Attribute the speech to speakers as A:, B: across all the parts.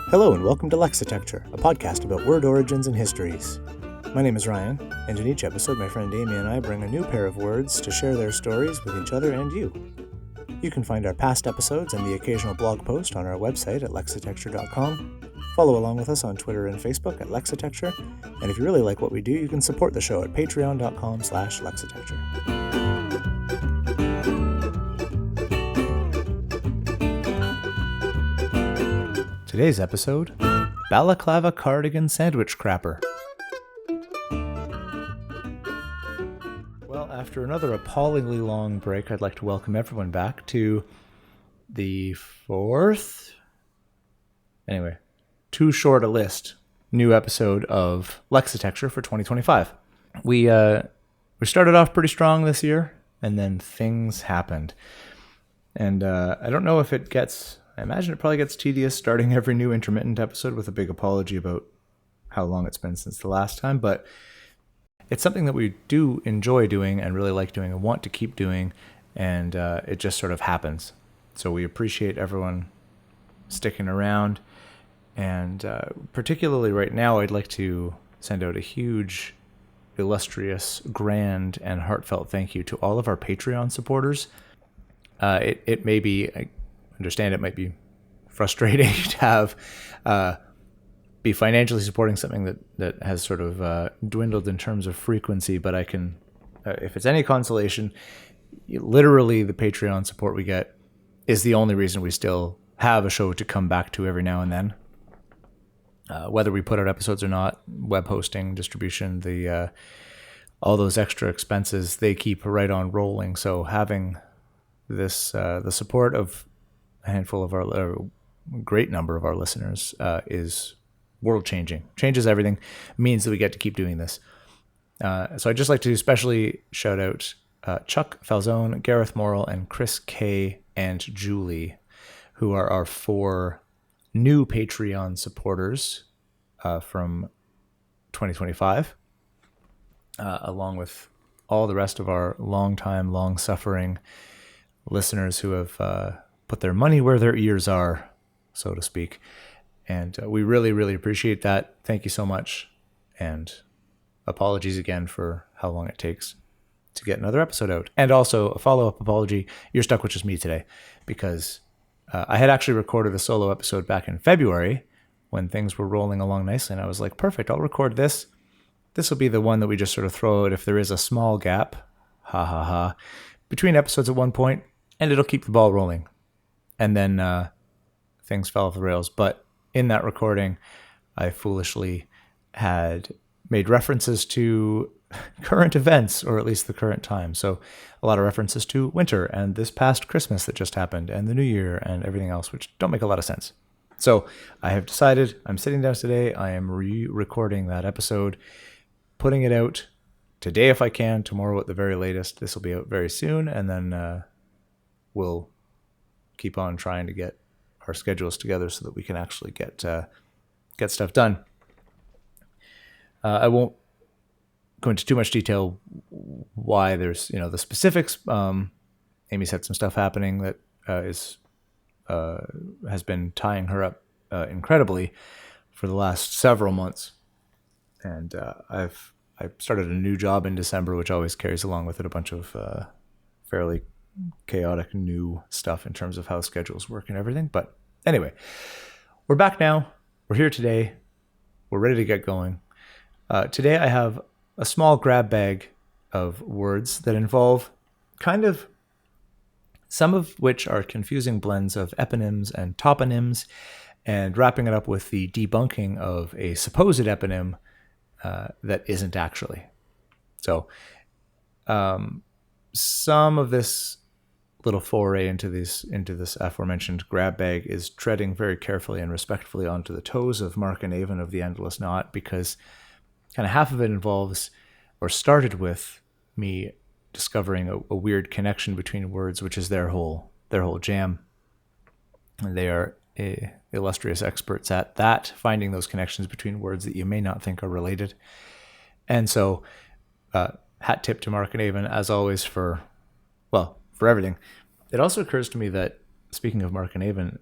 A: Hello and welcome to Lexitecture, a podcast about word origins and histories. My name is Ryan, and in each episode my friend Amy and I bring a new pair of words to share their stories with each other and you. You can find our past episodes and the occasional blog post on our website at lexitecture.com. Follow along with us on Twitter and Facebook at Lexitecture, and if you really like what we do, you can support the show at patreon.com/lexitecture. Today's episode, Balaclava Cardigan Sandwich Crapper. Well, after another appallingly long break, I'd like to welcome everyone back to the too short a list, new episode of Lexitecture for 2025. We started off pretty strong this year, and then things happened. And I don't know if I imagine it probably gets tedious starting every new intermittent episode with a big apology about how long it's been since the last time, but it's something that we do enjoy doing and really like doing and want to keep doing, and it just sort of happens. So we appreciate everyone sticking around, and particularly right now, I'd like to send out a huge, illustrious, grand, and heartfelt thank you to all of our Patreon supporters. It may be... I understand it might be frustrating to have be financially supporting something that has sort of dwindled in terms of frequency, but I can, if it's any consolation, literally the Patreon support we get is the only reason we still have a show to come back to every now and then. Whether we put out episodes or not, web hosting, distribution, all those extra expenses, they keep right on rolling. So having this, the support of a handful of a great number of our listeners is world-changing, changes everything, means that we get to keep doing this. So I'd just like to especially shout out Chuck Falzone, Gareth Morrill, and Chris K. and Julie, who are our 4 new Patreon supporters from 2025, along with all the rest of our long-time, long-suffering listeners who have put their money where their ears are, so to speak. And we really, really appreciate that. Thank you so much. And apologies again for how long it takes to get another episode out. And also a follow-up apology. You're stuck with just me today because I had actually recorded a solo episode back in February when things were rolling along nicely. And I was like, perfect, I'll record this. This will be the one that we just sort of throw out if there is a small gap, between episodes at one point, and it'll keep the ball rolling. And then things fell off the rails. But in that recording, I foolishly had made references to current events, or at least the current time. So a lot of references to winter and this past Christmas that just happened and the New Year and everything else, which don't make a lot of sense. So I have decided, I'm sitting down today, I am re-recording that episode, putting it out today if I can, tomorrow at the very latest. This will be out very soon, and then we'll keep on trying to get our schedules together so that we can actually get stuff done. I won't go into too much detail why there's, the specifics. Amy's had some stuff happening that has been tying her up incredibly for the last several months. And I started a new job in December, which always carries along with it a bunch of fairly chaotic new stuff in terms of how schedules work and everything. But anyway, we're back now. We're here today. We're ready to get going. Today I have a small grab bag of words that involve kind of some of which are confusing blends of eponyms and toponyms, and wrapping it up with the debunking of a supposed eponym that isn't actually. So some of this little foray into this aforementioned grab bag is treading very carefully and respectfully onto the toes of Mark and Avon of the Endless Knot, because kind of half of it involves, or started with, me discovering a weird connection between words, which is their whole jam. And they are illustrious experts at that, finding those connections between words that you may not think are related. And so, hat tip to Mark and Avon, as always, for everything. It also occurs to me that, speaking of Mark and Avon,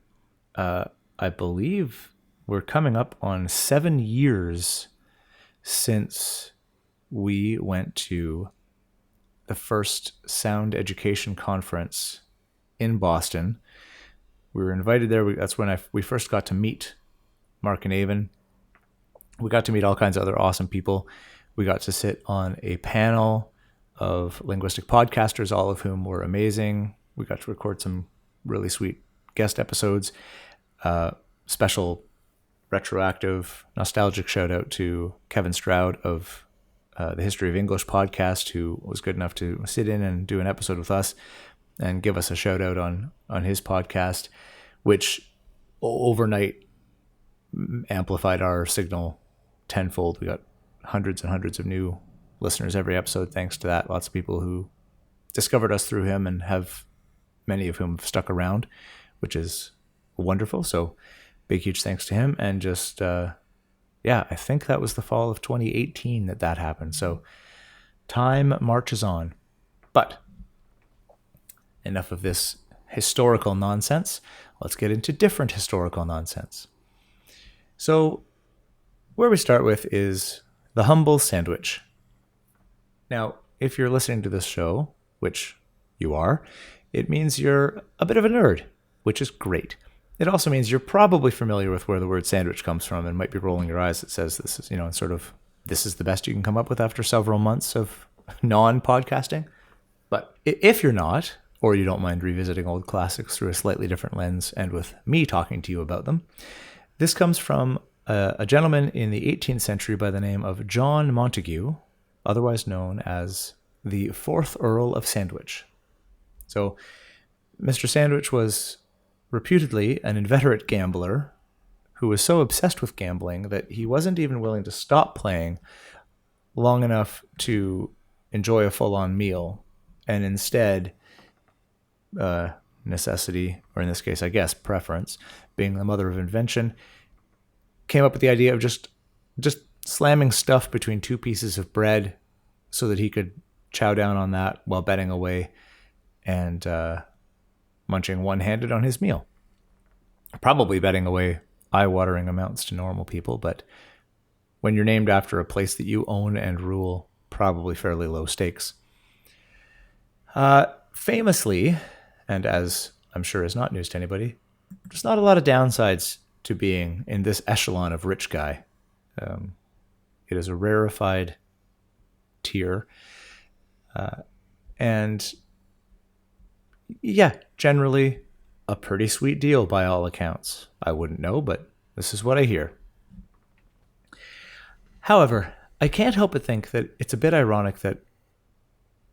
A: I believe we're coming up on 7 years since we went to the first sound education conference in Boston. We were invited there. That's when we first got to meet Mark and Avon. We got to meet all kinds of other awesome people. We got to sit on a panel of linguistic podcasters, all of whom were amazing. We got to record some really sweet guest episodes. Special retroactive nostalgic shout out to Kevin Stroud of the History of English podcast, who was good enough to sit in and do an episode with us and give us a shout out on his podcast, which overnight amplified our signal tenfold. We got hundreds and hundreds of new listeners every episode thanks to that. Lots of people who discovered us through him and have many of whom have stuck around, which is wonderful. So big, huge thanks to him. And just, I think that was the fall of 2018 that happened. So time marches on. But enough of this historical nonsense. Let's get into different historical nonsense. So where we start with is the humble sandwich. Now, if you're listening to this show, which you are, it means you're a bit of a nerd, which is great. It also means you're probably familiar with where the word sandwich comes from and might be rolling your eyes. It says this is, this is the best you can come up with after several months of non-podcasting. But if you're not, or you don't mind revisiting old classics through a slightly different lens and with me talking to you about them, this comes from a gentleman in the 18th century by the name of John Montague, otherwise known as the 4th Earl of Sandwich. So Mr. Sandwich was reputedly an inveterate gambler who was so obsessed with gambling that he wasn't even willing to stop playing long enough to enjoy a full-on meal, and instead, necessity, or in this case, I guess, preference, being the mother of invention, came up with the idea of just slamming stuff between two pieces of bread so that he could chow down on that while betting away and munching one-handed on his meal. Probably betting away eye-watering amounts to normal people, but when you're named after a place that you own and rule, probably fairly low stakes. Famously, and as I'm sure is not news to anybody, there's not a lot of downsides to being in this echelon of rich guy. It is a rarefied tier. And yeah, generally a pretty sweet deal by all accounts. I wouldn't know, but this is what I hear. However, I can't help but think that it's a bit ironic that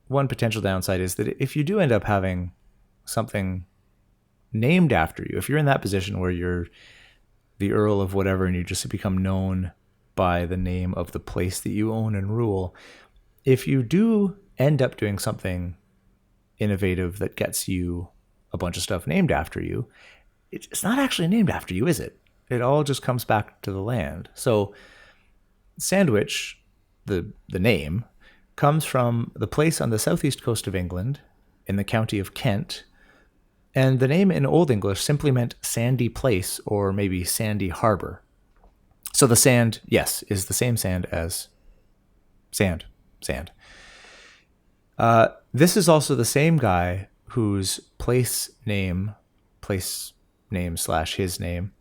A: one potential downside is that if you do end up having something named after you, if you're in that position where you're the Earl of whatever and you just become known by the name of the place that you own and rule, if you do end up doing something innovative that gets you a bunch of stuff named after you, it's not actually named after you, is it? It all just comes back to the land. So Sandwich, the name, comes from the place on the southeast coast of England in the county of Kent, and the name in Old English simply meant sandy place or maybe sandy harbor. So the sand, yes, is the same sand as sand. This is also the same guy whose place name / his name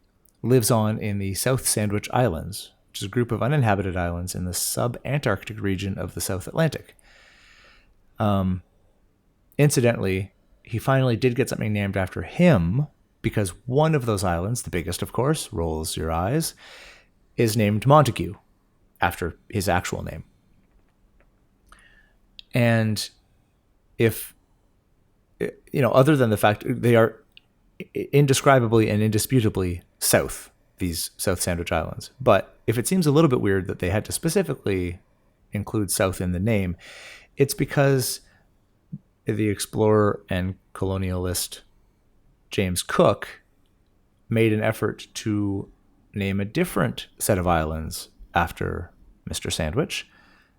A: lives on in the South Sandwich Islands, which is a group of uninhabited islands in the sub-Antarctic region of the South Atlantic. Incidentally, he finally did get something named after him because one of those islands, the biggest of course, rolls your eyes, is named Montague after his actual name. And if, other than the fact they are indescribably and indisputably south, these South Sandwich Islands. But if it seems a little bit weird that they had to specifically include South in the name, it's because the explorer and colonialist James Cook made an effort to name a different set of islands after Mr. Sandwich,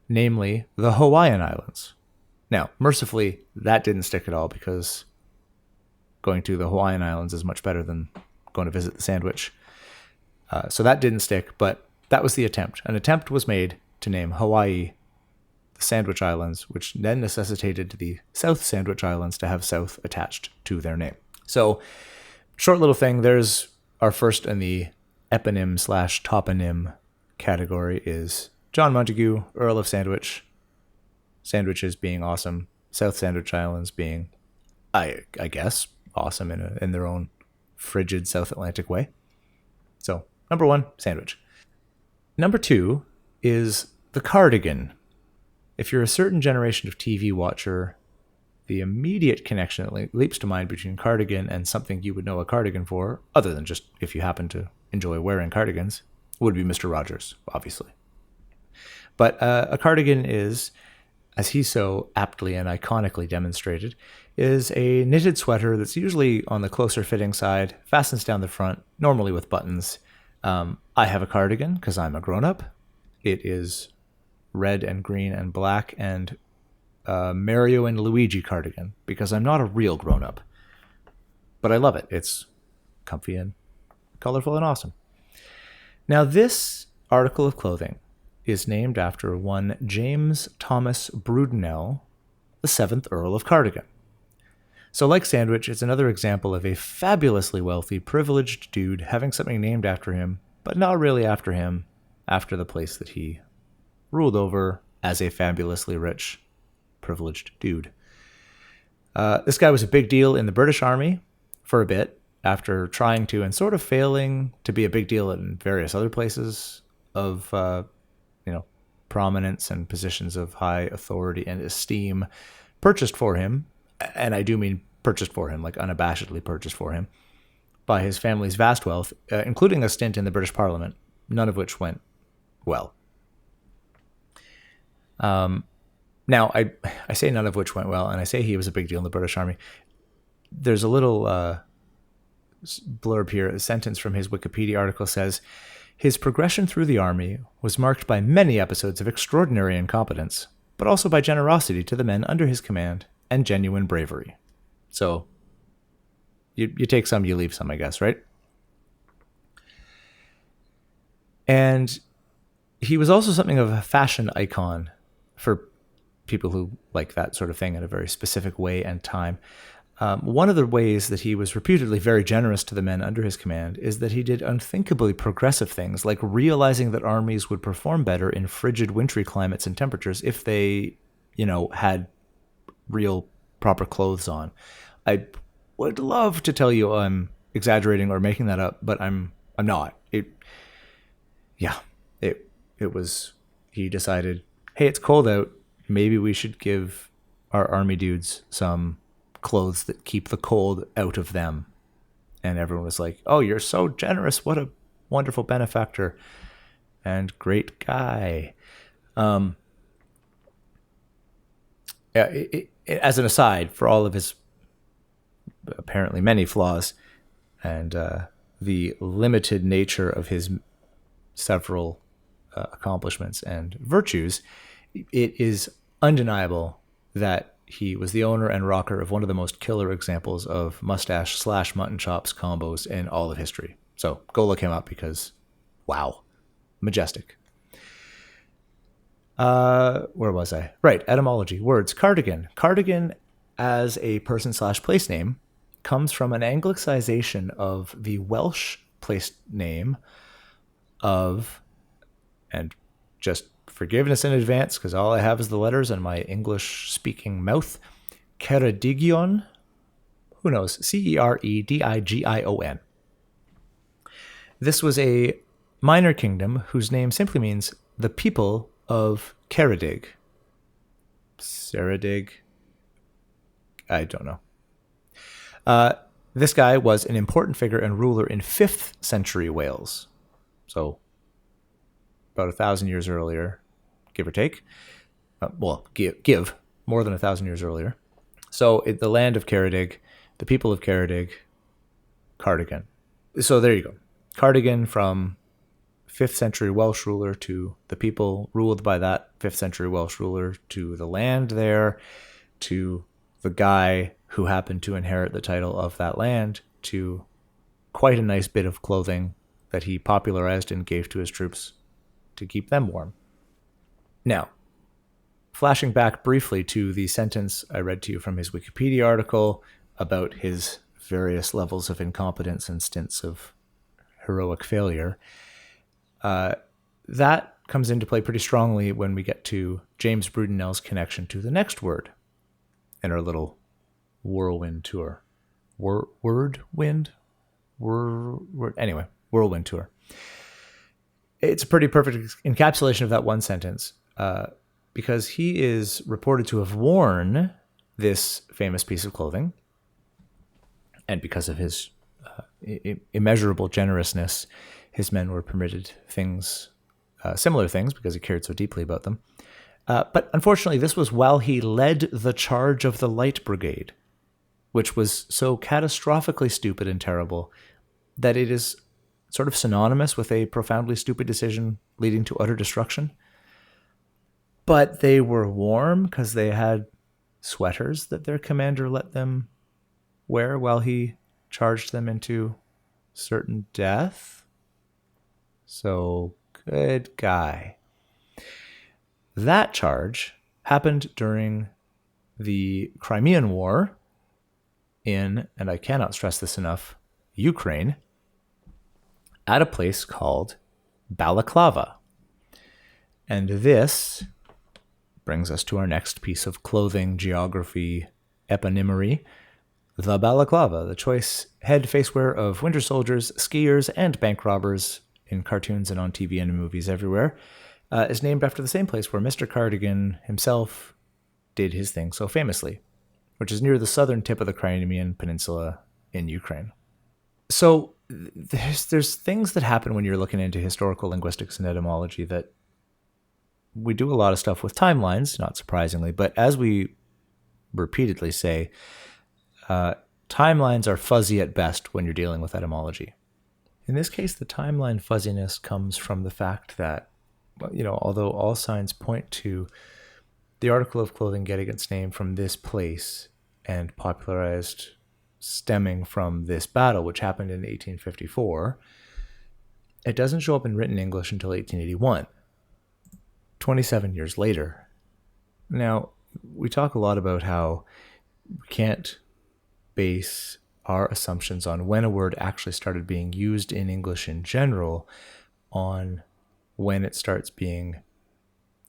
A: namely the Hawaiian Islands. Now, mercifully, that didn't stick at all because going to the Hawaiian Islands is much better than going to visit the Sandwich. So that didn't stick, but that was the attempt. An attempt was made to name Hawaii the Sandwich Islands, which then necessitated the South Sandwich Islands to have South attached to their name. So, short little thing, there's our first in the eponym / toponym category is John Montagu, Earl of Sandwich. Sandwiches being awesome. South Sandwich Islands being, I guess, awesome in their own frigid South Atlantic way. So, number 1, sandwich. Number 2 is the cardigan. If you're a certain generation of TV watcher, the immediate connection that leaps to mind between cardigan and something you would know a cardigan for, other than just if you happen to enjoy wearing cardigans, would be Mr. Rogers, obviously. But a cardigan is, as he so aptly and iconically demonstrated, is a knitted sweater that's usually on the closer fitting side, fastens down the front, normally with buttons. I have a cardigan because I'm a grown-up. It is red and green and black, and Mario and Luigi cardigan because I'm not a real grown-up. But I love it. It's comfy and colorful and awesome. Now, this article of clothing is named after one James Thomas Brudenell, the 7th Earl of Cardigan. So like Sandwich, it's another example of a fabulously wealthy, privileged dude having something named after him, but not really after him, after the place that he ruled over as a fabulously rich, privileged dude. This guy was a big deal in the British Army for a bit, after trying to and sort of failing to be a big deal in various other places of prominence and positions of high authority and esteem purchased for him, and I do mean purchased for him, like unabashedly purchased for him, by his family's vast wealth, including a stint in the British Parliament, none of which went well. Now, I say none of which went well, and I say he was a big deal in the British Army. There's a little blurb here. A sentence from his Wikipedia article says, his progression through the army was marked by many episodes of extraordinary incompetence, but also by generosity to the men under his command and genuine bravery. So, you take some, you leave some, I guess, right? And he was also something of a fashion icon for people who like that sort of thing in a very specific way and time. One of the ways that he was reputedly very generous to the men under his command is that he did unthinkably progressive things, like realizing that armies would perform better in frigid wintry climates and temperatures if they, had real proper clothes on. I would love to tell you I'm exaggerating or making that up, but I'm not. It was, he decided, hey, it's cold out. Maybe we should give our army dudes some clothes that keep the cold out of them. And everyone was like, oh, you're so generous. What a wonderful benefactor and great guy. As an aside, for all of his apparently many flaws and the limited nature of his several accomplishments and virtues, it is undeniable that he was the owner and rocker of one of the most killer examples of mustache / mutton chops combos in all of history. So go look him up because, wow, majestic. Where was I? Right, etymology, words, cardigan. Cardigan as a person / place name comes from an anglicization of the Welsh place name of, and just forgiveness in advance because all I have is the letters and my English-speaking mouth, Ceredigion. Who knows? Ceredigion. This was a minor kingdom whose name simply means the people of Ceredig. Ceredig? I don't know. This guy was an important figure and ruler in 5th century Wales. So, about 1,000 years earlier, give or take. Give more than 1,000 years earlier. So the land of Ceredig, the people of Ceredig, Cardigan. So there you go. Cardigan from 5th century Welsh ruler to the people ruled by that 5th century Welsh ruler to the land there to the guy who happened to inherit the title of that land to quite a nice bit of clothing that he popularized and gave to his troops to keep them warm. Now, flashing back briefly to the sentence I read to you from his Wikipedia article about his various levels of incompetence and stints of heroic failure, that comes into play pretty strongly when we get to James Brudenell's connection to the next word in our little whirlwind tour. Whirlwind tour. It's a pretty perfect encapsulation of that one sentence, because he is reported to have worn this famous piece of clothing, and because of his immeasurable generousness, his men were permitted things, similar things, because he cared so deeply about them. But unfortunately, this was while he led the charge of the Light Brigade, which was so catastrophically stupid and terrible that it is sort of synonymous with a profoundly stupid decision leading to utter destruction. But they were warm because they had sweaters that their commander let them wear while he charged them into certain death. So, good guy. That charge happened during the Crimean War in, and I cannot stress this enough, Ukraine, at a place called Balaclava. And this brings us to our next piece of clothing geography eponymery, the balaclava, the choice head facewear of winter soldiers, skiers, and bank robbers in cartoons and on TV and in movies everywhere, is named after the same place where Mr. Cardigan himself did his thing so famously, which is near the southern tip of the Crimean Peninsula in Ukraine. So there's things that happen when you're looking into historical linguistics and etymology that we do a lot of stuff with timelines, not surprisingly, but as we repeatedly say, timelines are fuzzy at best when you're dealing with etymology. In this case, the timeline fuzziness comes from the fact that, although all signs point to the article of clothing getting its name from this place and popularized stemming from this battle, which happened in 1854, it doesn't show up in written English until 1881, 27 years later. Now, we talk a lot about how we can't base our assumptions on when a word actually started being used in English in general on when it starts being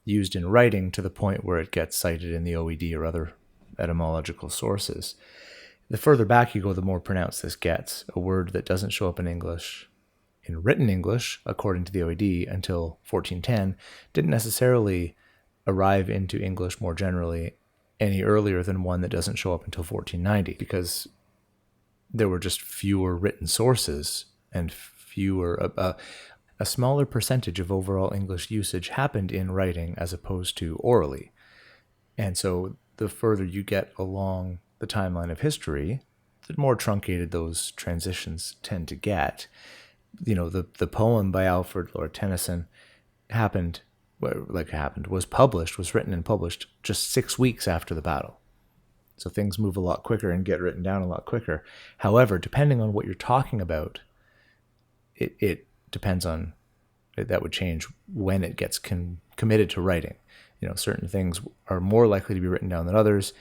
A: used in writing to the point where it gets cited in the OED or other etymological sources. The further back you go, the more pronounced this gets. A word that doesn't show up in English, in written English, according to the OED, until 1410, didn't necessarily arrive into English more generally any earlier than one that doesn't show up until 1490, because there were just fewer written sources and a smaller percentage of overall English usage happened in writing as opposed to orally. And so the further you get along the timeline of history, the more truncated those transitions tend to get. The poem by Alfred Lord Tennyson was written and published just 6 weeks after the battle. So things move a lot quicker and get written down a lot quicker. However, depending on what you're talking about, it depends on, that would change when it gets committed to writing. Certain things are more likely to be written down than others.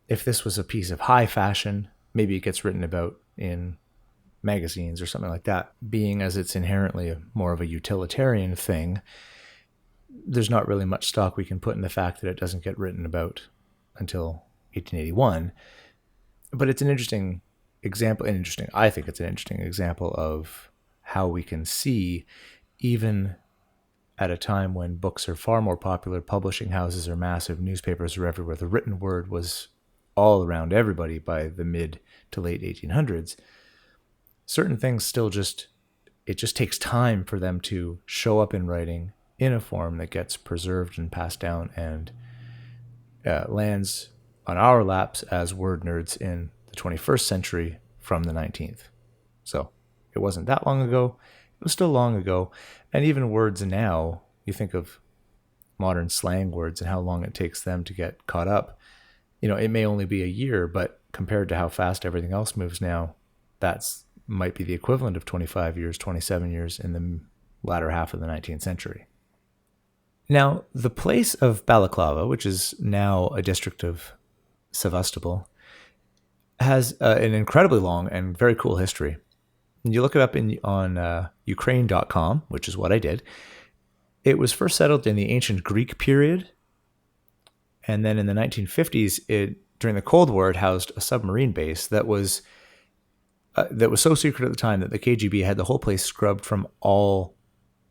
A: If this was a piece of high fashion, maybe it gets written about in magazines or something like that. Being as it's inherently more of a utilitarian thing, there's not really much stock we can put in the fact that it doesn't get written about until 1881. But it's an interesting example, I think it's an interesting example of how we can see, even at a time when books are far more popular, publishing houses are massive, newspapers are everywhere, the written word was all around everybody by the mid to late 1800s. Certain things still it just takes time for them to show up in writing in a form that gets preserved and passed down and lands on our laps as word nerds in the 21st century from the 19th. So it wasn't that long ago. It was still long ago. And even words now, you think of modern slang words and how long it takes them to get caught up. It may only be a year, but compared to how fast everything else moves now, that's might be the equivalent of 25 years, 27 years in the latter half of the 19th century. Now, the place of Balaclava, which is now a district of Sevastopol, has an incredibly long and very cool history. And you look it up on Ukraine.com, which is what I did. It was first settled in the ancient Greek period, and then in the 1950s, during the Cold War, it housed a submarine base that was so secret at the time that the KGB had the whole place scrubbed from all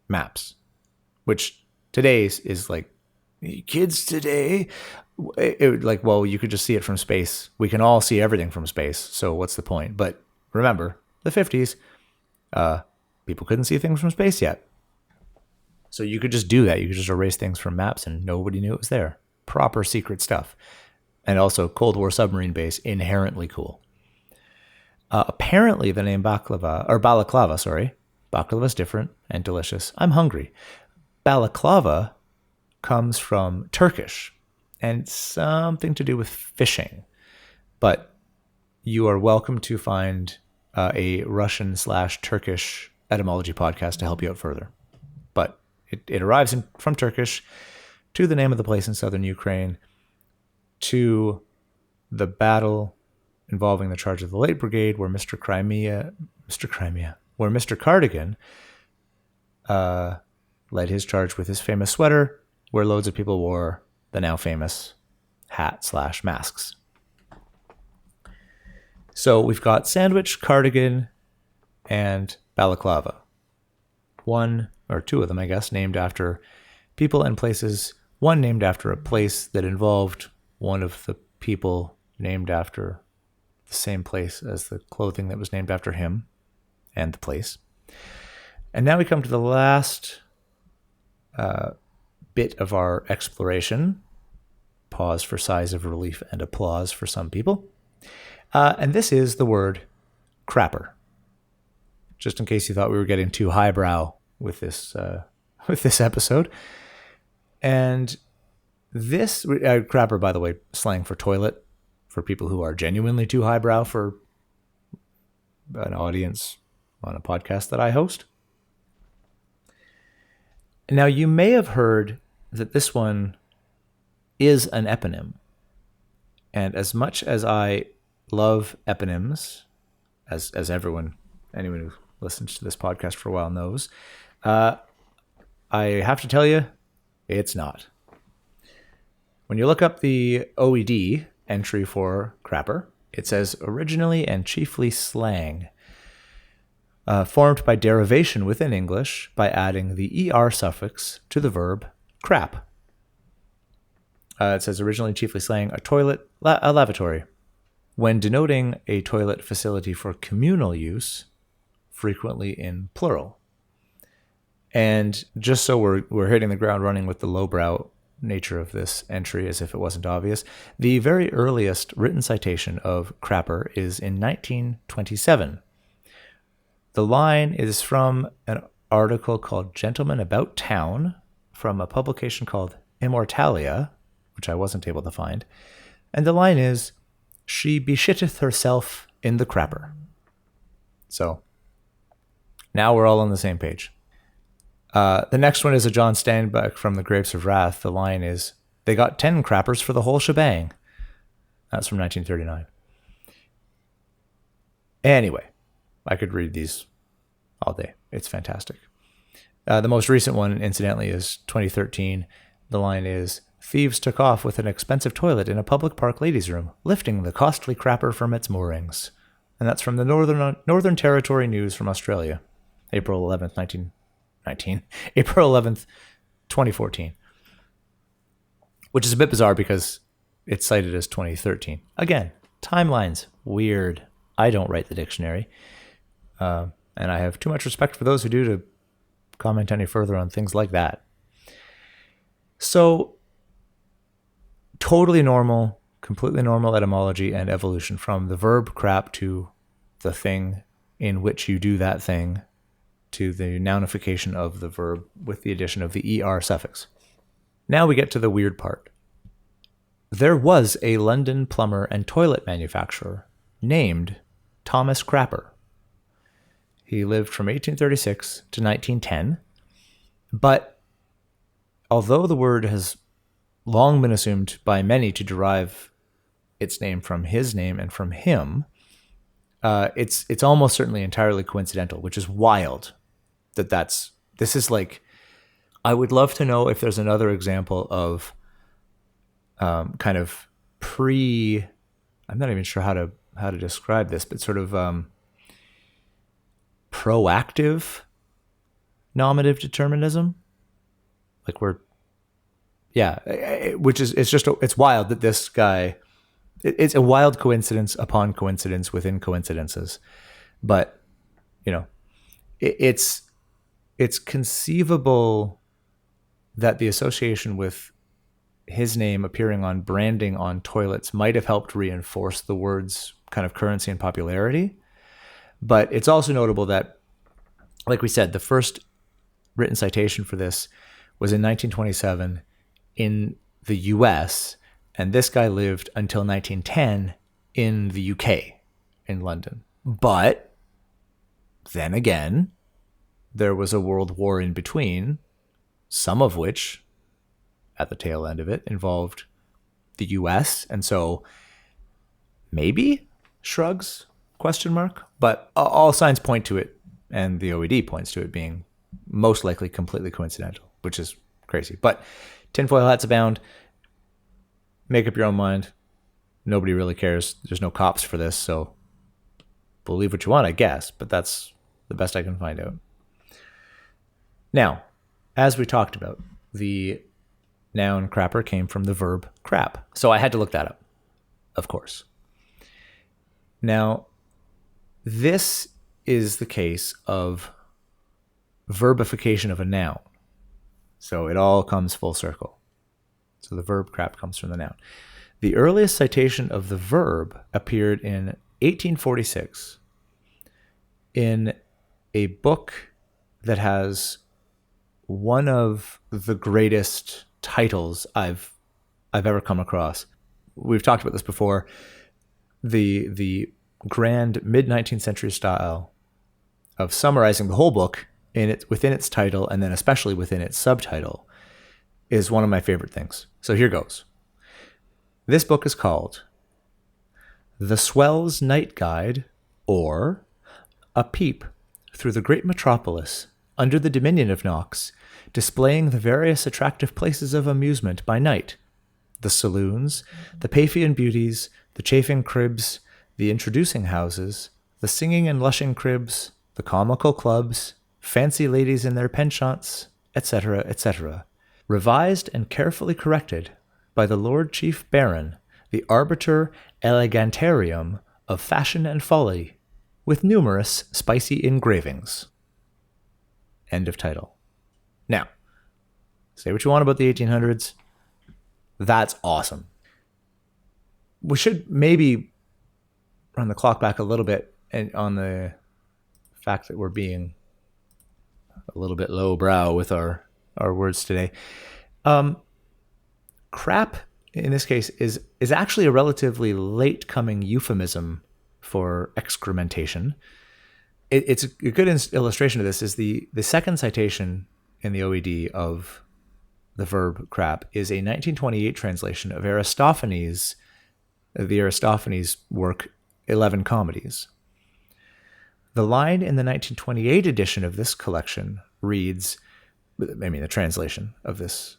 A: maps, which today is like, kids today, you could just see it from space. We can all see everything from space, so what's the point? But remember, the 50s, people couldn't see things from space yet. So you could just do that. You could just erase things from maps and nobody knew it was there. Proper secret stuff. And also Cold War submarine base, inherently cool. Apparently the name Balaclava, Baklava is different and delicious. I'm hungry. Balaclava comes from Turkish and something to do with fishing. But you are welcome to find a Russian/Turkish etymology podcast to help you out further. But it arrives from Turkish to the name of the place in southern Ukraine, to the battle involving the charge of the Late Brigade, where Mr. Cardigan led his charge with his famous sweater, where loads of people wore the now famous hat/masks. So we've got sandwich, cardigan, and balaclava. One or two of them, I guess, named after people and places. One named after a place that involved one of the people named after the same place as the clothing that was named after him and the place. And now we come to the last bit of our exploration. Pause for sighs of relief and applause for some people. And this is the word crapper. Just in case you thought we were getting too highbrow with this episode. And this crapper, by the way, slang for toilet, for people who are genuinely too highbrow for an audience on a podcast that I host. Now, you may have heard that this one is an eponym. And as much as I love eponyms, as anyone who listens to this podcast for a while knows, I have to tell you, it's not. When you look up the OED entry for crapper, it says originally and chiefly slang, formed by derivation within English by adding the ER suffix to the verb crap. It says originally chiefly slang, a toilet, a lavatory. When denoting a toilet facility for communal use, frequently in plural. And just so we're hitting the ground running with the lowbrow nature of this entry, as if it wasn't obvious, the very earliest written citation of crapper is in 1927. The line is from an article called Gentleman About Town from a publication called Immortalia, which I wasn't able to find. And the line is, she beshitteth herself in the crapper. So now we're all on the same page. The next one is a John Steinbeck from The Grapes of Wrath. The line is, they got 10 crappers for the whole shebang. That's from 1939. Anyway, I could read these all day. It's fantastic. The most recent one, incidentally, is 2013. The line is, thieves took off with an expensive toilet in a public park ladies' room, lifting the costly crapper from its moorings. And that's from the Northern Territory News from Australia, April 11th, 2014. Which is a bit bizarre because it's cited as 2013. Again, timelines, weird. I don't write the dictionary. And I have too much respect for those who do to comment any further on things like that. So, totally normal, completely normal etymology and evolution from the verb crap to the thing in which you do that thing to the nounification of the verb with the addition of the ER suffix. Now we get to the weird part. There was a London plumber and toilet manufacturer named Thomas Crapper. He lived from 1836 to 1910. But although the word has long been assumed by many to derive its name from his name and from him, it's almost certainly entirely coincidental, which is wild. This is like, I would love to know if there's another example of kind of I'm not even sure how to describe this, but sort of proactive nominative determinism. Like it's wild that this guy, it's a wild coincidence upon coincidence within coincidences. But, it's conceivable that the association with his name appearing on branding on toilets might have helped reinforce the word's kind of currency and popularity. But it's also notable that, like we said, the first written citation for this was in 1927 in the US, and this guy lived until 1910 in the UK, in London. But then again, there was a world war in between, some of which, at the tail end of it, involved the US, and so maybe shrugs, ? But all signs point to it, and the OED points to it being most likely completely coincidental, which is crazy. But tinfoil hats abound. Make up your own mind. Nobody really cares. There's no cops for this, so believe what you want, I guess, but that's the best I can find out. Now, as we talked about, the noun crapper came from the verb crap, so I had to look that up, of course. Now, this is the case of verbification of a noun. So it all comes full circle. So the verb crap comes from the noun. The earliest citation of the verb appeared in 1846 in a book that has one of the greatest titles I've ever come across. We've talked about this before. The grand mid-19th century style of summarizing the whole book within its title, and then especially within its subtitle, is one of my favorite things. So here goes. This book is called The Swell's Night Guide, or A Peep Through the Great Metropolis Under the Dominion of Knox, displaying the various attractive places of amusement by night, the saloons, the Paphian beauties, the chafing cribs, the introducing houses, the singing and lushing cribs, the comical clubs, fancy ladies in their penchants, etc., etc., revised and carefully corrected by the Lord Chief Baron, the Arbiter Elegantarium of Fashion and Folly, with numerous spicy engravings. End of title. Now, say what you want about the 1800s. That's awesome. We should maybe run the clock back a little bit and on the fact that we're being a little bit lowbrow with our words today. Crap, in this case, is actually a relatively late coming euphemism for excrementation. It's a good illustration of this is the second citation in the OED of the verb crap is a 1928 translation of Aristophanes, the Aristophanes work 11 Comedies. The line in the 1928 edition of this collection reads, the translation of this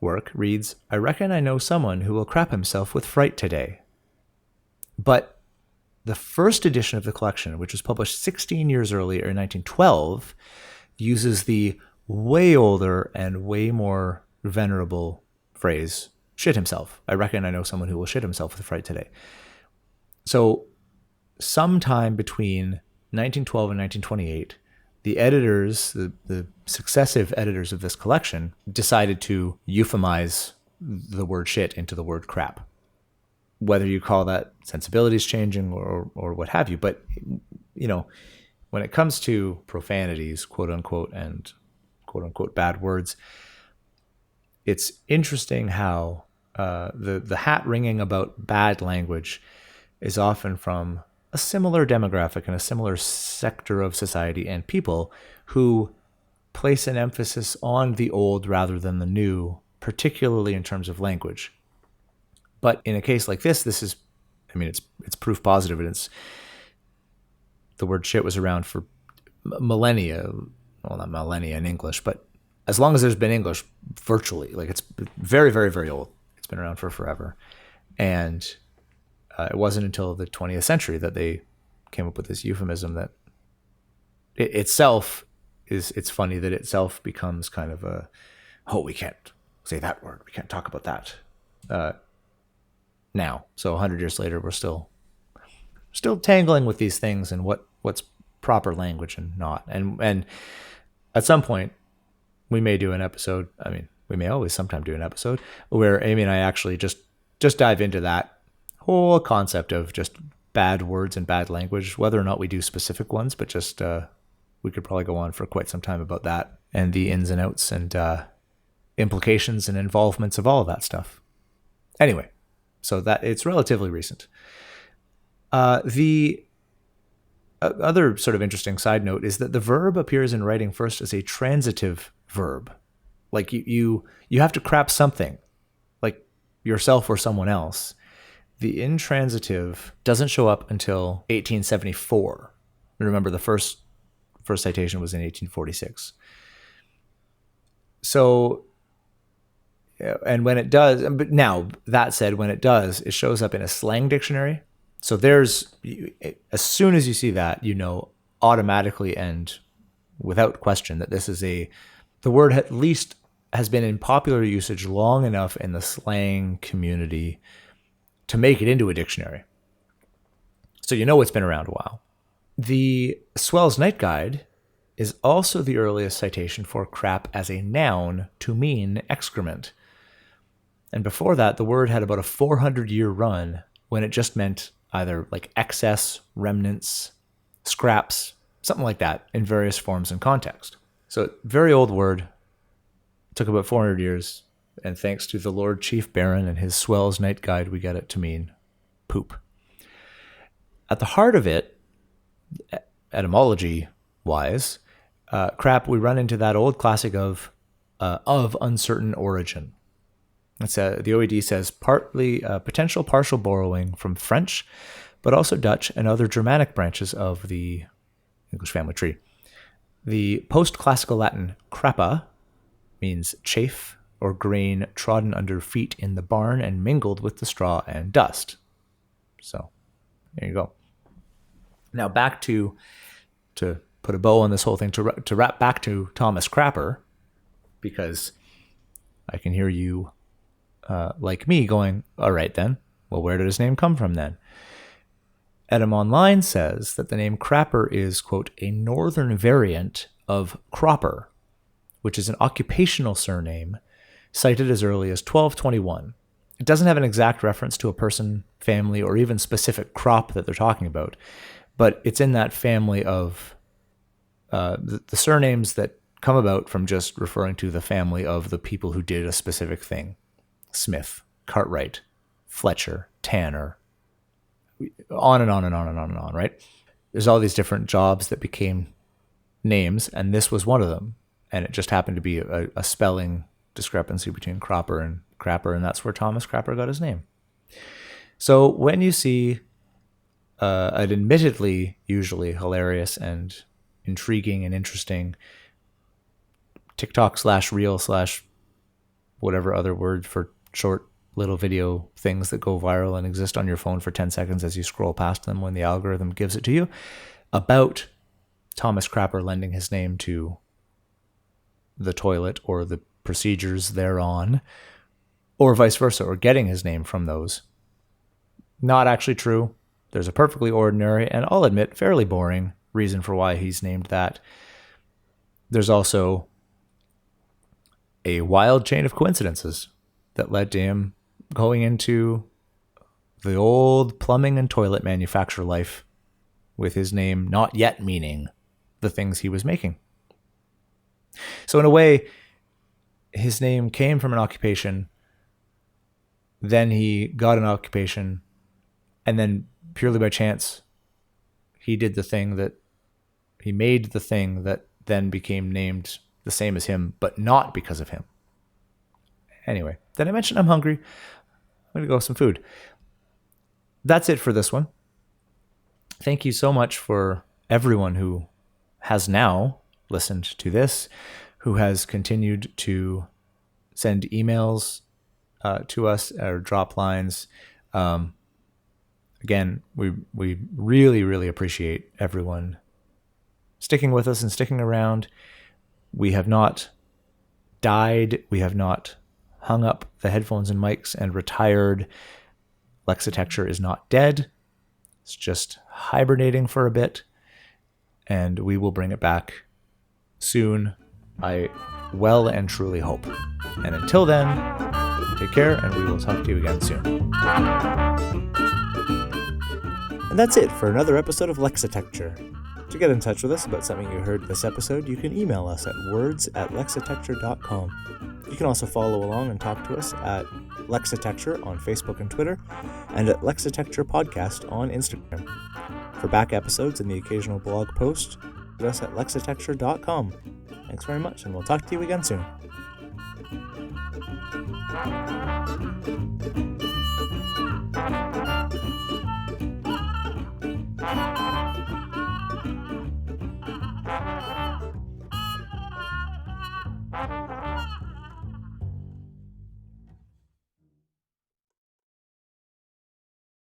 A: work reads, "I reckon I know someone who will crap himself with fright today." But the first edition of the collection, which was published 16 years earlier in 1912, uses the way older and way more venerable phrase, shit himself. I reckon I know someone who will shit himself with fright today. So sometime between 1912 and 1928, the editors, the successive editors of this collection, decided to euphemize the word shit into the word crap. Whether you call that sensibilities changing or what have you. But, when it comes to profanities, quote unquote, and quote unquote bad words, it's interesting how the hat ringing about bad language is often from a similar demographic and a similar sector of society and people who place an emphasis on the old rather than the new, particularly in terms of language. But in a case like this is, I mean, it's proof positive, and it's, the word shit was around for millennia. Well, not millennia in English, but as long as there's been English, virtually. Like, it's very, very, very old. It's been around for forever. And it wasn't until the 20th century that they came up with this euphemism that itself is, it's funny that itself becomes kind of a, oh, we can't say that word. We can't talk about that now. So 100 years later, we're still tangling with these things and what's proper language and not. And at some point, we may do an episode. I mean, we may always sometime do an episode where Amy and I actually just dive into that whole concept of just bad words and bad language, whether or not we do specific ones, but just we could probably go on for quite some time about that and the ins and outs and implications and involvements of all of that stuff. Anyway, so that it's relatively recent. The other sort of interesting side note is that the verb appears in writing first as a transitive verb. Like you have to crap something, like yourself or someone else. The intransitive doesn't show up until 1874. Remember, the first citation was in 1846. So, and when it does, but now that said, when it does, it shows up in a slang dictionary. So there's, as soon as you see that, you know automatically and without question that this is the word at least has been in popular usage long enough in the slang community to make it into a dictionary. So you know it's been around a while. The Swell's Night Guide is also the earliest citation for crap as a noun to mean excrement. And before that, the word had about a 400-year run when it just meant either like excess, remnants, scraps, something like that in various forms and context. So very old word. It took about 400 years. And thanks to the Lord Chief Baron and his Swell's Night Guide, we get it to mean poop. At the heart of it, etymology-wise, crap, we run into that old classic of uncertain origin. It's the OED says partly potential partial borrowing from French, but also Dutch and other Germanic branches of the English family tree. The post-classical Latin crappa means chaff or grain trodden under feet in the barn and mingled with the straw and dust. So there you go. Now back to put a bow on this whole thing, to wrap back to Thomas Crapper, because I can hear you like me going, all right then, well, where did his name come from then? Etym Online says that the name Crapper is, quote, a northern variant of Cropper, which is an occupational surname cited as early as 1221. It doesn't have an exact reference to a person, family, or even specific crop that they're talking about, but it's in that family of the surnames that come about from just referring to the family of the people who did a specific thing. Smith, Cartwright, Fletcher, Tanner, on and on and on and on and on, right? There's all these different jobs that became names, and this was one of them. And it just happened to be a spelling discrepancy between Cropper and Crapper, and that's where Thomas Crapper got his name. So when you see an admittedly usually hilarious and intriguing and interesting TikTok/reel/ whatever other word for short little video things that go viral and exist on your phone for 10 seconds as you scroll past them when the algorithm gives it to you, about Thomas Crapper lending his name to the toilet or the procedures thereon, or vice versa, or getting his name from those. Not actually true. There's a perfectly ordinary, and I'll admit, fairly boring reason for why he's named that. There's also a wild chain of coincidences that led to him going into the old plumbing and toilet manufacturer life with his name not yet meaning the things he was making. So in a way, his name came from an occupation, then he got an occupation, and then purely by chance he made the thing that then became named the same as him, but not because of him. Anyway, did I mention I'm hungry? I'm going to go with some food. That's it for this one. Thank you so much for everyone who has now listened to this, who has continued to send emails to us or drop lines. Again, we really, really appreciate everyone sticking with us and sticking around. We have not died. We have not hung up the headphones and mics and retired. Lexitecture is not dead. It's just hibernating for a bit, and we will bring it back soon. I well and truly hope. And until then, take care, and we will talk to you again soon. And that's it for another episode of Lexitecture. To get in touch with us about something you heard this episode, you can email us at words@lexitecture.com. You can also follow along and talk to us at Lexitecture on Facebook and Twitter, and at Lexitecture Podcast on Instagram. For back episodes and the occasional blog post, visit us at Lexitecture.com. Thanks very much, and we'll talk to you again soon.